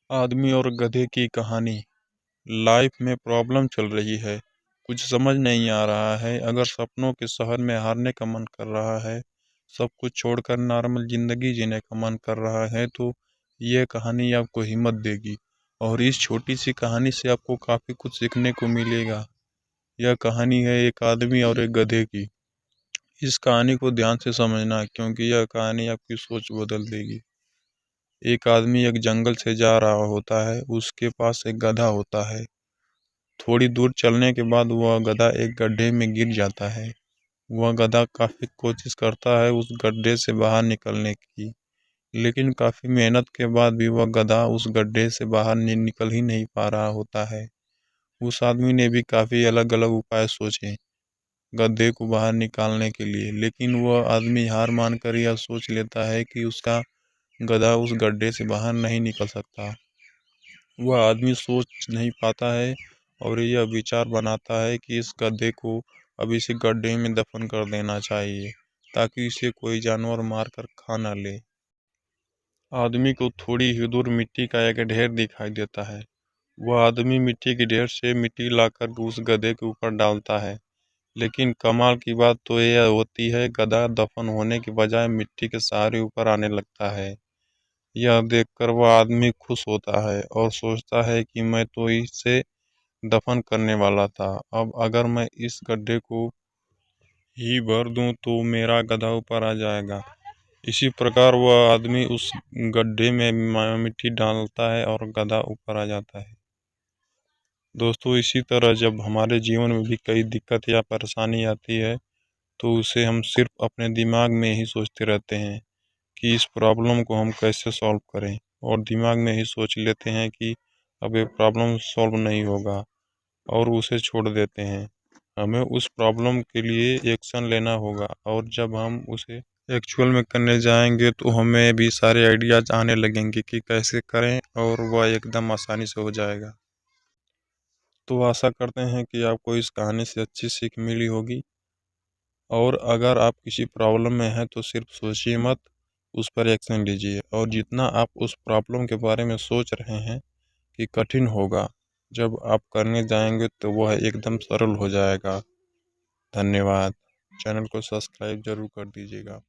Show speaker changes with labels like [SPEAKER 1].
[SPEAKER 1] आदमी और गधे की कहानी। लाइफ में प्रॉब्लम चल रही है, कुछ समझ नहीं आ रहा है। अगर सपनों के शहर में हारने का मन कर रहा है, सब कुछ छोड़कर नॉर्मल जिंदगी जीने का मन कर रहा है, तो ये कहानी आपको हिम्मत देगी। और इस छोटी सी कहानी से आपको काफ़ी कुछ सीखने को मिलेगा। यह कहानी है एक आदमी और एक गधे की। इस कहानी को ध्यान से समझना, क्योंकि यह कहानी आपकी सोच बदल देगी। एक आदमी एक जंगल से जा रहा होता है, उसके पास एक गधा होता है। थोड़ी दूर चलने के बाद वह गधा एक गड्ढे में गिर जाता है। वह गधा काफ़ी कोशिश करता है उस गड्ढे से बाहर निकलने की, लेकिन काफ़ी मेहनत के बाद भी वह गधा उस गड्ढे से बाहर निकल ही नहीं पा रहा होता है। उस आदमी ने भी काफ़ी अलग अलग उपाय सोचे गड्ढे को बाहर निकालने के लिए, लेकिन वह आदमी हार मानकर यह सोच लेता है कि उसका गधा उस गड्ढे से बाहर नहीं निकल सकता। वह आदमी सोच नहीं पाता है और यह विचार बनाता है कि इस गड्ढे को अब इसी गड्ढे में दफन कर देना चाहिए, ताकि इसे कोई जानवर मार कर खा न ले। आदमी को थोड़ी ही दूर मिट्टी का एक ढेर दिखाई देता है। वह आदमी मिट्टी के ढेर से मिट्टी लाकर उस गधे के ऊपर डालता है, लेकिन कमाल की बात तो यह होती है, गधा दफन होने के बजाय मिट्टी के सहारे ऊपर आने लगता है। यह देखकर वह आदमी खुश होता है और सोचता है कि मैं तो इसे दफन करने वाला था, अब अगर मैं इस गड्ढे को ही भर दूं तो मेरा गधा ऊपर आ जाएगा। इसी प्रकार वह आदमी उस गड्ढे में मिट्टी डालता है और गधा ऊपर आ जाता है। दोस्तों, इसी तरह जब हमारे जीवन में भी कई दिक्कत या परेशानी आती है, तो उसे हम सिर्फ अपने दिमाग में ही सोचते रहते हैं कि इस प्रॉब्लम को हम कैसे सॉल्व करें, और दिमाग में ही सोच लेते हैं कि अब ये प्रॉब्लम सॉल्व नहीं होगा और उसे छोड़ देते हैं। हमें उस प्रॉब्लम के लिए एक्शन लेना होगा, और जब हम उसे एक्चुअल में करने जाएंगे तो हमें भी सारे आइडियाज आने लगेंगे कि कैसे करें, और वह एकदम आसानी से हो जाएगा। तो आशा करते हैं कि आपको इस कहानी से अच्छी सीख मिली होगी, और अगर आप किसी प्रॉब्लम में हैं तो सिर्फ सोचिए मत, उस पर एक्शन लीजिए। और जितना आप उस प्रॉब्लम के बारे में सोच रहे हैं कि कठिन होगा, जब आप करने जाएंगे तो वह एकदम सरल हो जाएगा। धन्यवाद। चैनल को सब्सक्राइब जरूर कर दीजिएगा।